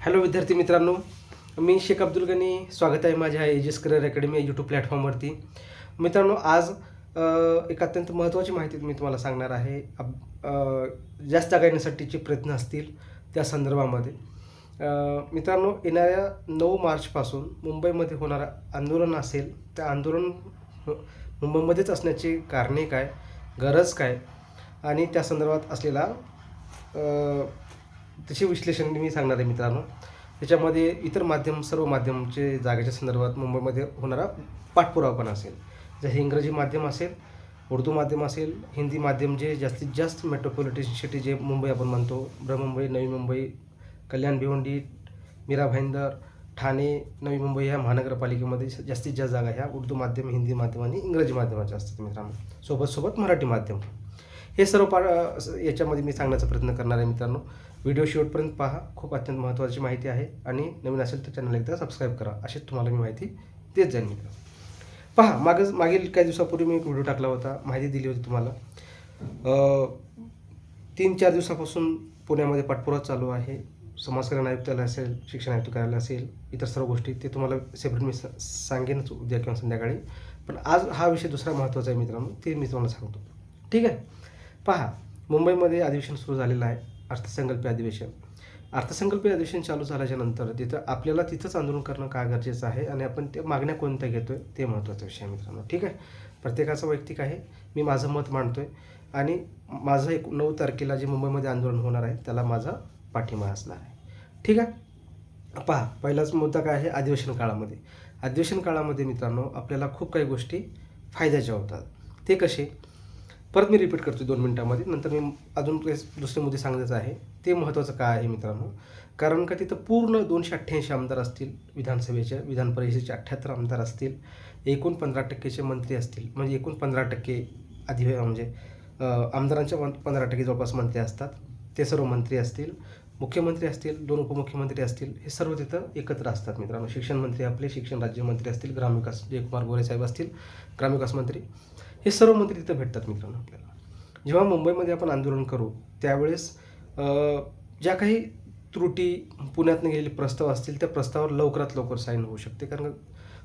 Hello विद्यार्थी मित्रांनो, मी शेख अब्दुल गनी. स्वागत आहे माझ्या एजेस करिअर अकॅडमी यूट्यूब प्लॅटफॉर्मवरती. मित्रांनो, आज एक अत्यंत महत्त्वाची माहिती मी तुम्हाला सांगणार आहे. जास्त जागा येण्यासाठीचे प्रयत्न असतील त्या संदर्भामध्ये. मित्रांनो, येणाऱ्या 9 मार्चपासून मुंबईमध्ये होणारं आंदोलन असेल, त्या आंदोलन मुंबईमध्येच असण्याची कारणे काय, गरज काय आणि त्या संदर्भात असलेला त्याचे विश्लेषण मी सांगणार आहे मित्रांनो. त्याच्यामध्ये इतर माध्यम, सर्व माध्यमचे जागेच्या संदर्भात मुंबईमध्ये होणारा पाठपुरावा पण असेल. जर हे इंग्रजी माध्यम असेल, उर्दू माध्यम असेल, हिंदी माध्यम, जे जास्तीत जास्त मेट्रोपॉलिटन सिटी जे मुंबई आपण म्हणतो, बृहन्मुंबई, नवी मुंबई, कल्याण भिवंडी, मीरा भाईंदर, ठाणे, नवी मुंबई ह्या महानगरपालिकेमध्ये जास्तीत जास्त जागा ह्या उर्दू माध्यम, हिंदी माध्यम आणि इंग्रजी माध्यमाच्या असतात मित्रांनो. सोबत मराठी माध्यम. हे सर्व याच्यामध्ये मी सांगण्याचा प्रयत्न करणार आहे मित्रांनो. व्हिडिओ शेवटपर्यंत पहा. खूप अत्यंत महत्त्वाची माहिती आहे आणि नवीन असेल तर चॅनल एकदा सबस्क्राईब करा. अशीच तुम्हाला मी माहिती देत जाईन मित्रांनो. पहा, मागील काही दिवसापूर्वी मी एक व्हिडिओ टाकला होता, माहिती दिली होती तुम्हाला. 3-4 दिवसापासून पुण्यामध्ये पाठपुरावा चालू आहे. समाज कल्याण आयुक्तालय असेल, शिक्षण आयुक्त कार्यालय असेल, इतर सर्व गोष्टी ते तुम्हाला सेपरेट मी सांगेनच उद्या किंवा संध्याकाळी. पण आज हा विषय दुसरा महत्त्वाचा आहे मित्रांनो, ते मी तुम्हाला सांगतो. ठीक आहे. पहा, मुंबईमध्ये अधिवेशन सुरू झालेलं आहे, अर्थसंकल्पीय अधिवेशन. अर्थसंकल्पीय अधिवेशन चालू झाल्याच्या नंतर आपल्याला तिथंच आंदोलन करणं का गरजेचं आहे आणि आपण ते मागण्या कोणत्या घेतो आहे ते महत्त्वाचा विषय आहे मित्रांनो. ठीक आहे. प्रत्येकाचं वैयक्तिक आहे, मी माझं मत मांडतो आहे आणि माझं 9 तारखेला जे मुंबईमध्ये आंदोलन होणार आहे त्याला माझा पाठिंबा असणार आहे. ठीक आहे. पहा, पहिलाच मुद्दा काय आहे, अधिवेशन काळामध्ये. अधिवेशन काळामध्ये मित्रांनो आपल्याला खूप काही गोष्टी फायद्याच्या होतात. ते कसे, परत मी रिपीट करतो 2 मिनिटांमध्ये, नंतर मी अजून दुसरे मुद्दे सांगायचं आहे. ते महत्त्वाचं काय आहे मित्रांनो, कारण का तिथं पूर्ण 288 आमदार असतील विधानसभेच्या, विधान परिषदेचे 78 आमदार असतील, एकूण 15% मंत्री असतील. म्हणजे एकूण 15% म्हणजे आमदारांच्या 15% जवळपास मंत्री असतात. ते सर्व मंत्री असतील, मुख्यमंत्री असतील, 2 उपमुख्यमंत्री असतील, हे सर्व तिथं एकत्र असतात मित्रांनो. शिक्षण मंत्री आपले, शिक्षण राज्यमंत्री असतील, ग्रामविकास जयकुमार गोरे साहेब असतील, ग्रामविकास मंत्री, हे सर्व मंत्री तिथं भेटतात मित्रांनो आपल्याला. जेव्हा मुंबईमध्ये आपण आंदोलन करू त्यावेळेस ज्या काही त्रुटी, पुण्यातून गेलेले प्रस्ताव असतील, त्या प्रस्तावावर लवकरात लवकर साईन होऊ शकते. कारण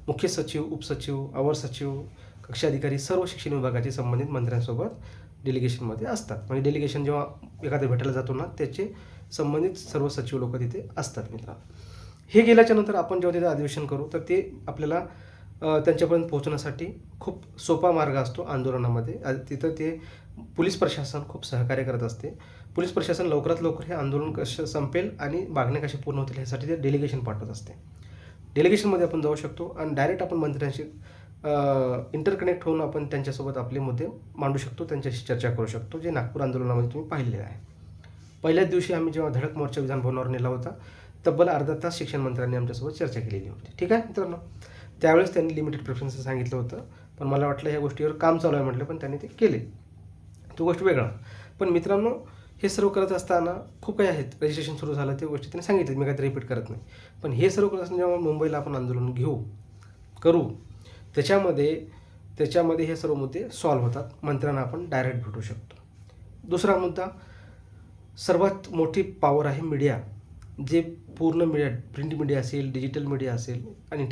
मुख्य सचिव, उपसचिव, अवर सचिव, कक्षाधिकारी, सर्व शिक्षण विभागाचे संबंधित मंत्र्यांसोबत डेलिगेशनमध्ये असतात. म्हणजे डेलिगेशन जेव्हा एखाद्या भेटायला जातो ना, त्याचे संबंधित सर्व सचिव लोक तिथे असतात मित्रांनो. हे गेल्याच्या नंतर आपण जेव्हा तिथे अधिवेशन करू तर ते आपल्याला त्यांच्यापर्यंत पोहोचण्यासाठी खूप सोपा मार्ग असतो आंदोलनामध्ये. तिथं ते पोलीस प्रशासन खूप सहकार्य करत असते. पोलीस प्रशासन लवकरात लवकर हे आंदोलन कसं संपेल आणि मागण्या कशा पूर्ण होतील ह्यासाठी ते डेलिगेशन पाठवत असते. डेलिगेशनमध्ये आपण जाऊ शकतो आणि डायरेक्ट आपण मंत्र्यांशी इंटरकनेक्ट होऊन आपण त्यांच्यासोबत आपले मुद्दे मांडू शकतो, त्यांच्याशी चर्चा करू शकतो, जे नागपूर आंदोलनामध्ये तुम्ही पाहिलेले आहे. पहिल्याच दिवशी आम्ही जेव्हा धडक मोर्चा विधानभवनावर नेला होता, तब्बल अर्धा तास शिक्षण मंत्र्यांनी आमच्यासोबत चर्चा केलेली होती. ठीक आहे मित्रांनो. त्यावेळेस त्यांनी लिमिटेड प्रेफरन्सेस सांगितलं होतं, पण मला वाटलं ह्या गोष्टीवर काम चालू आहे म्हटलं, पण त्यांनी ते केले, तो गोष्ट वेगळा. पण मित्रांनो, हे सर्व करत असताना खूप काही आहेत. रजिस्ट्रेशन सुरू झालं, त्या गोष्टी त्यांनी सांगितलं, मी काही रिपीट करत नाही. पण हे सर्व करत असताना जेव्हा मुंबईला आपण आंदोलन करू त्याच्यामध्ये हे सर्व मुद्दे सॉल्व्ह होतात. मंत्र्यांना आपण डायरेक्ट भेटू शकतो. दुसरा मुद्दा, सर्वात मोठी पॉवर आहे मीडिया. जे पूर्ण मीडिया, प्रिंट मीडिया असेल, डिजिटल मीडिया असेल आणि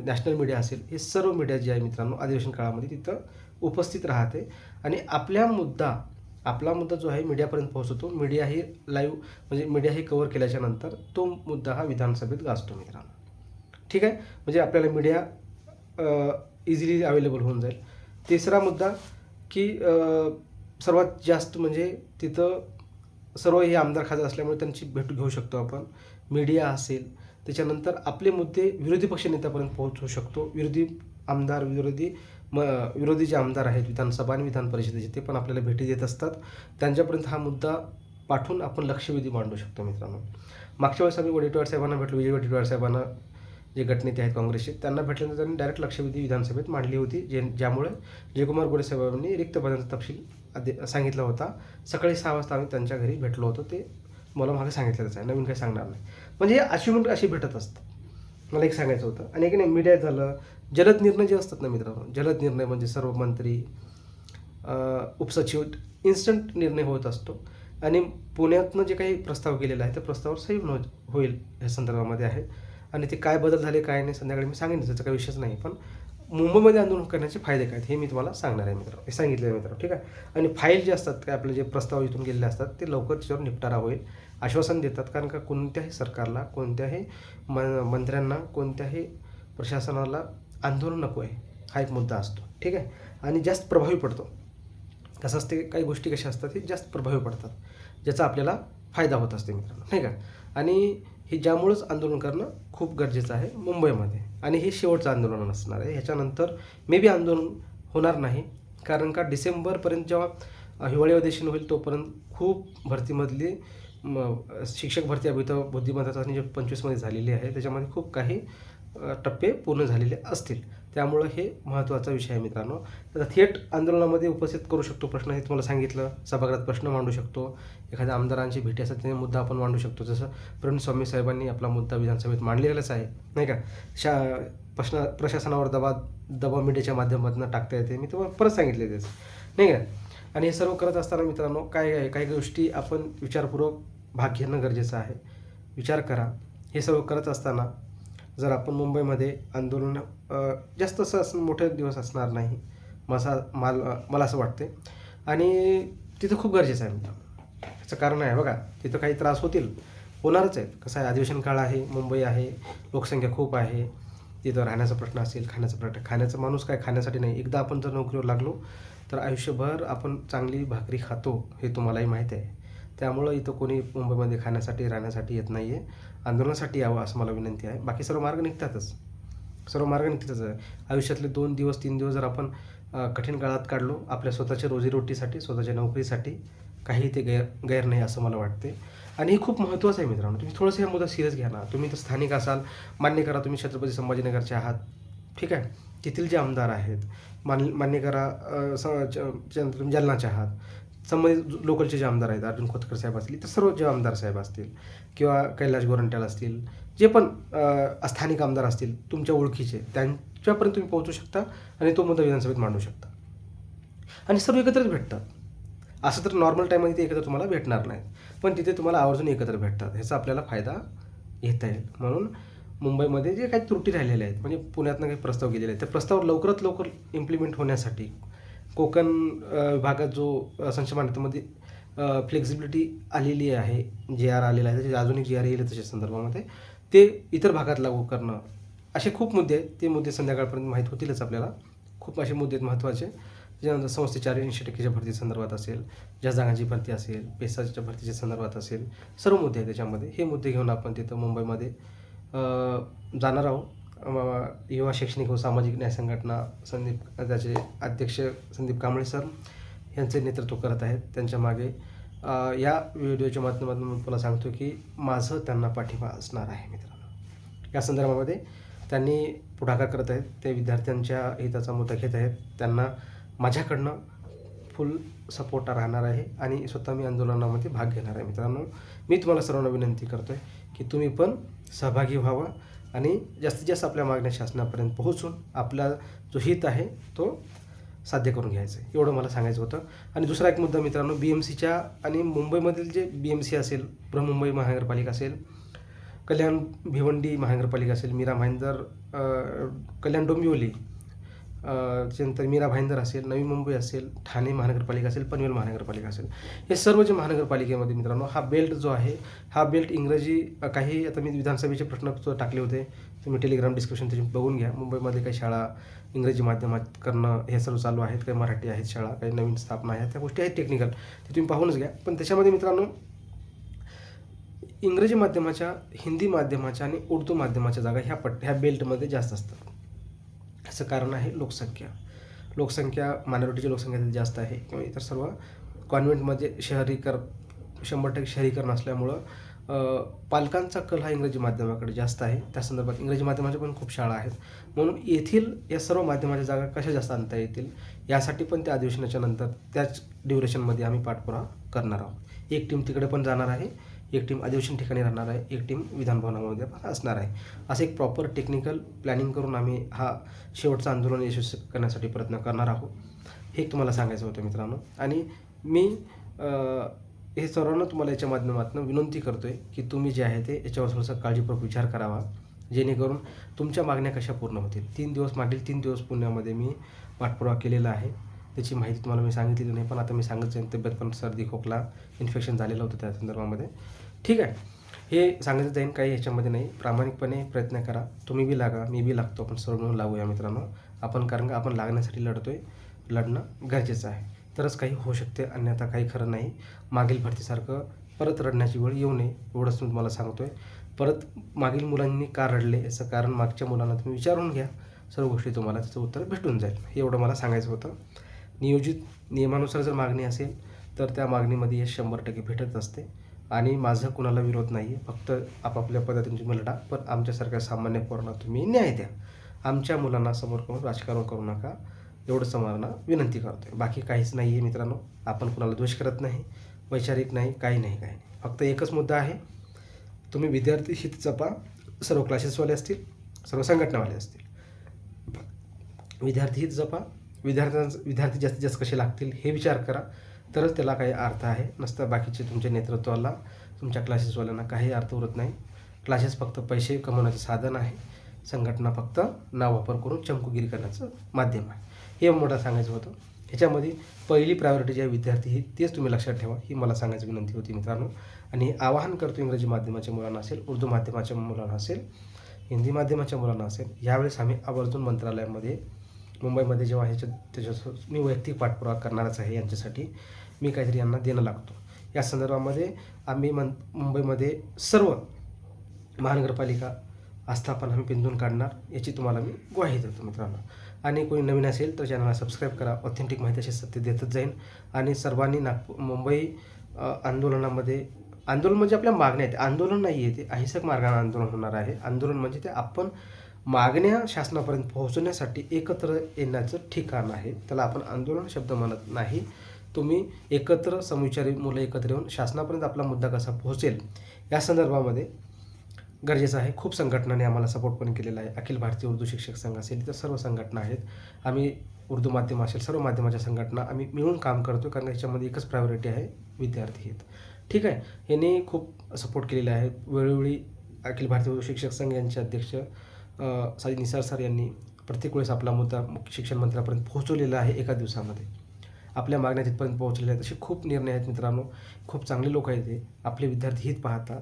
नॅशनल मीडिया असेल, हे सर्व मीडिया जे आहे मित्रांनो अधिवेशन काळामध्ये तिथं उपस्थित राहते आणि आपला मुद्दा जो आहे मीडियापर्यंत पोहोचतो. मीडिया ही लाईव्ह, म्हणजे मीडिया ही कव्हर केल्याच्या नंतर तो मुद्दा हा विधानसभेत गाजतो मित्रांनो. ठीक आहे. म्हणजे आपल्याला मीडिया इझिली अवेलेबल होऊन जाईल. तिसरा मुद्दा की सर्वात जास्त म्हणजे तिथं सर्व हे आमदार खासदार असल्यामुळे त्यांची भेट घेऊ शकतो आपण. मीडिया असेल, त्याच्यानंतर आपले मुद्दे विरोधी पक्षनेत्यापर्यंत पोहोचवू शकतो. विरोधी जे आमदार आहेत विधानसभा आणि विधान परिषदेचे, ते पण आपल्याला भेटी देत असतात. त्यांच्यापर्यंत हा मुद्दा पाठवून आपण लक्षवेधी मांडू शकतो मित्रांनो. मागच्या वेळेस आम्ही वडेट्टीवार साहेबांना भेटलो, विजय वडेट्टीवार साहेबांना, जे गटनेते आहेत काँग्रेसचे, त्यांना भेटल्यानंतर त्यांनी डायरेक्ट लक्षवेधी विधानसभेत मांडली होती, ज्यामुळे जयकुमार गोरे साहेबांनी रिक्त पदांचा तपशील सांगितला होता. सकाळी 6 वाजता आम्ही त्यांच्या घरी भेटलो होतो. ते मला मागे सांगितलेलंच आहे, नवीन काही सांगणार नाही. म्हणजे अचिव्हमेंट अशी भेटत असतं, मला एक सांगायचं होतं. आणि एक नाही, मीडिया झालं, जलद निर्णय जे असतात ना मित्रांनो, जलद निर्णय म्हणजे सर्व मंत्री, उपसचिव, इन्स्टंट निर्णय होत असतो. आणि पुण्यातनं जे काही प्रस्ताव केलेला आहे त्या प्रस्तावावर सही होईल या संदर्भामध्ये आहे. आणि ते काय बदल झाले काय नाही संध्याकाळी मी सांगेन, त्याचा काही विषयच नाही. पण मुंबईमध्ये आंदोलन करण्याचे फायदे काय आहेत हे मी तुम्हाला सांगणार आहे मित्रांनो, हे सांगितलं आहे मित्रांनो, ठीक आहे. आणि फाईल जे असतात काय आपले जे प्रस्ताव इथून गेलेले असतात ते लवकर त्याच्यावर निपटारा होईल आश्वासन देतात. कारण का कोणत्याही सरकारला, कोणत्याही मंत्र्यांना, कोणत्याही प्रशासनाला आंदोलन नको आहे, हा एक मुद्दा असतो, ठीक आहे. आणि जास्त प्रभावी पडतो. कसं असते, काही गोष्टी कशा असतात हे जास्त प्रभावी पडतात, ज्याचा आपल्याला फायदा होत असते मित्रांनो, नाही का. आणि हे ज्यामुळंच आंदोलन करणं खूप गरजेचं आहे मुंबईमध्ये. आणि हे शेवटचं आंदोलन असणार आहे. ह्याच्यानंतर मे बी आंदोलन होणार नाही. कारण का डिसेंबरपर्यंत जेव्हा हिवाळी अधिवेशन होईल तोपर्यंत खूप भरतीमधली शिक्षक भरती अभितव बुद्धिमत्ता चाचणी जे 25मध्ये झालेली आहे त्याच्यामध्ये खूप काही टप्पे पूर्ण झालेले असतील. त्यामुळं हे महत्त्वाचा विषय आहे मित्रांनो. आता थेट आंदोलनामध्ये उपस्थित करू शकतो प्रश्न, हे तुम्हाला सांगितलं. सभागृहात प्रश्न मांडू शकतो, एखाद्या आमदारांची भेटी असतात त्याने मुद्दा आपण मांडू शकतो. जसं फडणवीस साहेबांनी आपला मुद्दा विधानसभेत मांडलेलाच आहे, नाही का. प्रशासनावर दबाव मीडियाच्या माध्यमातून टाकता येते, मी तुम्हाला परत सांगितले तेच, नाही का. आणि हे सर्व करत असताना मित्रांनो काही गोष्टी आपण विचारपूर्वक भाग घेणं गरजेचं आहे. विचार करा. हे सर्व करत असताना जर आपण मुंबईमध्ये आंदोलन जास्त असं मोठे दिवस असणार नाही मला असं वाटते. आणि तिथं खूप गरजेचं आहे मित्रांनो. त्याचं कारण आहे बघा, तिथं काही त्रास होणारच आहेत. कसं आहे, अधिवेशन काळ आहे, मुंबई आहे, लोकसंख्या खूप आहे, तिथं राहण्याचा प्रश्न असेल, खाण्याचा माणूस काय खाण्यासाठी नाही. एकदा आपण जर नोकरीवर लागलो तर आयुष्यभर आपण चांगली भाकरी खातो हे तुम्हालाही माहीत आहे. त्यामुळं इथं कोणी मुंबईमध्ये खाण्यासाठी राहण्यासाठी येत नाही आहे. आंदोलनासाठी यावं असं मला विनंती आहे. बाकी सर्व मार्ग निघतातच आहे. आयुष्यातले 2 दिवस 3 दिवस जर आपण कठीण काळात काढलो आपल्या स्वतःच्या रोजीरोटीसाठी, स्वतःच्या नोकरीसाठी, काही ते गैर नाही असं मला वाटते. आणि हे खूप महत्त्वाचं आहे मित्रांनो. तुम्ही थोडंसं हा मुद्दा सिरियस घ्या ना. तुम्ही तर स्थानिक असाल, मान्य करा तुम्ही छत्रपती संभाजीनगरचे आहात, ठीक आहे. तिथील जे आमदार आहेत मान्य करा, तुम्ही जालनाचे आहात, संबंधित लोकलचे जे आमदार आहेत, अर्जुन खोतकर साहेब असतील, तर सर्व जे आमदार साहेब असतील किंवा कैलाश गोरंट्याल असतील, जे पण स्थानिक आमदार असतील तुमच्या ओळखीचे, त्यांच्यापर्यंत तुम्ही पोहोचू शकता आणि तो मुद्दा विधानसभेत मांडू शकता. आणि सर्व एकत्रच भेटतात. असं तर नॉर्मल टाईममध्ये ते एकत्र तुम्हाला भेटणार नाहीत, पण तिथे तुम्हाला आवर्जून एकत्र भेटतात. ह्याचा आपल्याला फायदा घेता येईल. म्हणून मुंबईमध्ये जे काही त्रुटी राहिलेल्या आहेत, म्हणजे पुण्यातनं काही प्रस्ताव गेलेले आहेत, त्या प्रस्ताव लवकरात लवकर इम्प्लिमेंट होण्यासाठी कोकण विभागात जो संच मान्यतेमध्ये फ्लेक्झिबिलिटी आलेली आहे, GR आलेला आहे, त्याचे अजून एक GR येईल त्याच्या संदर्भामध्ये, ते इतर भागात लागू करणं, असे खूप मुद्दे आहेत. ते मुद्दे संध्याकाळपर्यंत माहीत होतीलच आपल्याला. खूप असे मुद्दे आहेत महत्त्वाचे. त्याच्यानंतर संस्थेच्या 80% भरती संदर्भात असेल, ज्या जागांची भरती असेल, पेसाच्या भरतीच्या संदर्भात असेल, सर्व मुद्दे आहेत त्याच्यामध्ये. हे मुद्दे घेऊन आपण तिथं मुंबईमध्ये जाणार आहोत. युवा शैक्षणिक व सामाजिक न्याय संघटना त्याचे अध्यक्ष संदीप कांबळे सर यांचे नेतृत्व करत आहेत. त्यांच्या मागे या व्हिडिओच्या माध्यमातून मी तुम्हाला सांगतो की माझं त्यांना पाठिंबा असणार आहे मित्रांनो. या संदर्भामध्ये त्यांनी पुढाकार करत आहेत, ते विद्यार्थ्यांच्या हिताचा मुद्दा घेत आहेत. त्यांना माझ्याकडनं फुल सपोर्ट राहणार आहे आणि स्वतः मी आंदोलनामध्ये भाग घेणार आहे मित्रांनो. मी तुम्हाला सर्वांना विनंती करतो आहे की तुम्ही पण सहभागी व्हावा आणि जास्तीत जास्त आपल्या मागण्या शासनापर्यंत पोहोचून आपला जो हित आहे तो साध्य करून घ्यायचं आहे, एवढं मला सांगायचं होतं. आणि दुसरा एक मुद्दा मित्रांनो, BMCच्या आणि मुंबईमधील जे BMC असेल, बृहन्मुंबई महानगरपालिका असेल, कल्याण भिवंडी महानगरपालिका असेल, मीरा भाईंदर, कल्याण डोंबिवली, त्याच्यानंतर मीरा भाईंदर असेल, नवी मुंबई असेल, ठाणे महानगरपालिका असेल, पनवेल महानगरपालिका असेल, हे सर्व जे महानगरपालिकेमध्ये मित्रांनो हा बेल्ट जो आहे, हा बेल्ट इंग्रजी काही, आता मी विधानसभेचे प्रश्न टाकले होते, तुम्ही टेलिग्राम डिस्क्रिप्शन त्याची बघून घ्या. मुंबईमध्ये काही शाळा इंग्रजी माध्यमात करणं हे सर्व चालू आहेत, काही मराठी आहेत शाळा, काही नवीन स्थापना आहेत, त्या गोष्टी आहेत टेक्निकल, ते तुम्ही पाहूनच घ्या. पण त्याच्यामध्ये मित्रांनो इंग्रजी माध्यमाच्या, हिंदी माध्यमाच्या आणि उर्दू माध्यमाच्या जागा ह्या बेल्टमध्ये जास्त असतात. याचं कारण आहे लोकसंख्या मायनॉरिटीची लोकसंख्या जास्त आहे किंवा इतर सर्व कॉन्व्हेंटमध्ये 100% शहरीकरण असल्यामुळं पालकांचा कल हा इंग्रजी माध्यमाकडे जास्त आहे. त्या संदर्भात इंग्रजी माध्यमाच्या पण खूप शाळा आहेत. म्हणून येथील या सर्व माध्यमाच्या जागा कशा जास्त आणता येतील यासाठी पण त्या अधिवेशनाच्या नंतर त्याच ड्युरेशनमध्ये आम्ही पाठपुरावा करणार आहोत. एक टीम तिकडे पण जाणार आहे, एक टीम अधिवेशन ठिकाणी राहणार आहे, एक टीम विधानभवनामध्ये पण असणार आहे. असं एक प्रॉपर टेक्निकल प्लॅनिंग करून आम्ही हा शेवटचं आंदोलन यशस्वी करण्यासाठी प्रयत्न करणार आहोत. हे तुम्हाला सांगायचं होतं मित्रांनो. आणि मी हे सर्वांना तुम्हाला याच्या माध्यमातून विनंती करतो आहे की तुम्ही जे आहे ते याच्यावर थोडासा काळजीपूर्वक विचार करावा, जेणेकरून तुमच्या मागण्या कशा पूर्ण होतील. मागील 3 दिवस पुण्यामध्ये मी पाठपुरावा केलेला आहे. त्याची माहिती तुम्हाला मी सांगितलेली नाही, पण आता मी सांगत जाईन. तब्येत पण सर्दी, खोकला, इन्फेक्शन झालेलं होतं त्या संदर्भामध्ये. ठीक आहे, हे सांगत जाईन, काही ह्याच्यामध्ये नाही. प्रामाणिकपणे प्रयत्न करा. तुम्ही बी लागा, मी बी लागतो, आपण सर्व मिळून लागूया मित्रांनो. कारण का आपण लागण्यासाठी लढतोय. लढणं गरजेचं आहे, तरच काही होऊ शकते, अन्यथा काही खरं नाही. मागील भरतीसारखं परत रडण्याची वेळ येऊ नये, एवढंच मी तुम्हाला सांगतोय. परत मागील मुलांनी का रडले याचं कारण मागच्या मुलांना तुम्ही विचारून घ्या. सर्व गोष्टी तुम्हाला त्याचं उत्तर भेटून जाईल. एवढं मला सांगायचं होतं. नियमानुसार जर मागणी असेल तर त्या मागणीमध्ये यश 100% भेटत असते. आणि माझा कुणाला विरोध नाही आहे. फक्त आपापल्या पद्धतीने लढा, पण आमच्यासारख्या सामान्य पोरांना तुम्ही न्याय द्या. आमच्या मुलांना समोर करून राजकारण करू नका, एवढंच तुम्हाला विनंती करतो आहे. बाकी काहीच नाही आहे मित्रांनो. आपण कुणाला द्वेष करत नाही, वैचारिक नाही, काही नाही. फक्त एकच मुद्दा आहे, तुम्ही विद्यार्थी हित जपा. सर्व क्लासेसवाले असतील, सर्व संघटनावाले असतील, विद्यार्थी हित जपा. विद्यार्थी जास्तीत जास्त कसे लागतील हे विचार करा, तरच त्याला काही अर्थ आहे. नसतं बाकीचे तुमच्या नेतृत्वाला, तुमच्या क्लासेसवाल्यांना काही अर्थ उरत नाही. क्लासेस फक्त पैसे कमवण्याचं साधन आहे. संघटना फक्त नाव वापर करून चमकुगिरी करण्याचं माध्यम आहे. हे मला सांगायचं होतं. ह्याच्यामध्ये पहिली प्रायोरिटी जी आहे विद्यार्थी ही, तेच तुम्ही लक्षात ठेवा, ही मला सांगायची विनंती होती मित्रांनो. आणि आवाहन करतो इंग्रजी माध्यमाच्या मुलांना असेल, उर्दू माध्यमाच्या मुलांना असेल, हिंदी माध्यमाच्या मुलांना असेल, यावेळेस आम्ही आवर्जून मंत्रालयामध्ये मुंबईमध्ये जेव्हा त्याच्यासोबत मी वैयक्तिक पाठपुरावा करणारच आहे. यांच्यासाठी मी काहीतरी यांना देणं लागतो. या संदर्भामध्ये आम्ही मुंबईमध्ये सर्व महानगरपालिका आस्थापन आम्ही पिंजून काढणार, याची तुम्हाला मी ग्वाही देतो मित्रांनो. आणि कोणी नवीन असेल तर चॅनलला सबस्क्राईब करा. ऑथेंटिक माहिती अशी सत्य देतच जाईन. आणि सर्वांनी मुंबई आंदोलनामध्ये, आंदोलन म्हणजे आपल्या मागण्या आहेत, आंदोलन नाही आहे ते, अहिंसक मार्गाने आंदोलन होणार आहे. आंदोलन म्हणजे ते आपण मागण्या शासनापर्यंत पोहोचवण्यासाठी एकत्र येण्याचं ठिकाण आहे. त्याला आपण आंदोलन शब्द म्हणत नाही. तुम्ही एकत्र समविचारी मुलं एकत्र येऊन शासनापर्यंत आपला मुद्दा कसा पोहोचेल या संदर्भामध्ये गरजेचं आहे. खूप संघटनांनी आम्हाला सपोर्ट पण केलेला आहे. अखिल भारतीय उर्दू शिक्षक संघ असेल, इतर सर्व संघटना आहेत. आम्ही उर्दू माध्यम असेल, सर्व माध्यमाच्या संघटना आम्ही मिळून काम करतो, कारण याच्यामध्ये एकच प्रायोरिटी आहे, विद्यार्थी हित. ठीक आहे, यांनी खूप सपोर्ट केलेले आहे. वेळोवेळी अखिल भारतीय उर्दू शिक्षक संघ यांचे अध्यक्ष साई निसार सर यांनी प्रत्येक वेळेस आपला मुद्दा मुख्य शिक्षण मंत्र्यापर्यंत पोहोचवलेला आहे. एका दिवसामध्ये आपल्या मागण्या तिथपर्यंत पोहोचलेल्या आहेत. असे खूप निर्णय आहेत मित्रांनो. खूप चांगले लोक आहेत ते. आपले विद्यार्थी हित पाहतात.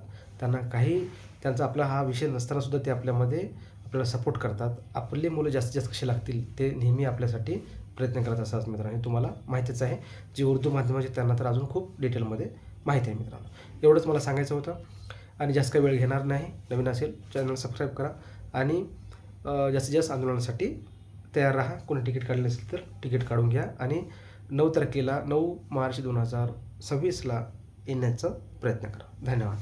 त्यांचा आपला हा विषय नसतानासुद्धा ते आपल्याला सपोर्ट करतात. आपले मुलं जास्तीत जास्त कसे लागतील ते नेहमी आपल्यासाठी प्रयत्न करत असतात मित्रांनो. हे तुम्हाला माहितीच आहे. जे उर्दू माध्यमाचे त्यांना तर अजून खूप डिटेलमध्ये माहिती आहे मित्रांनो. एवढंच मला सांगायचं होतं. आणि जास्त काही वेळ घेणार नाही. नवीन असेल चॅनल सबस्क्राईब करा. आणि जास्तीत जास्त आंदोलनासाठी तयार राहा. कोणी तिकीट काढले असेल तर तिकीट काढून घ्या. आणि 9 मार्च 2026 येण्याचा प्रयत्न करा. धन्यवाद.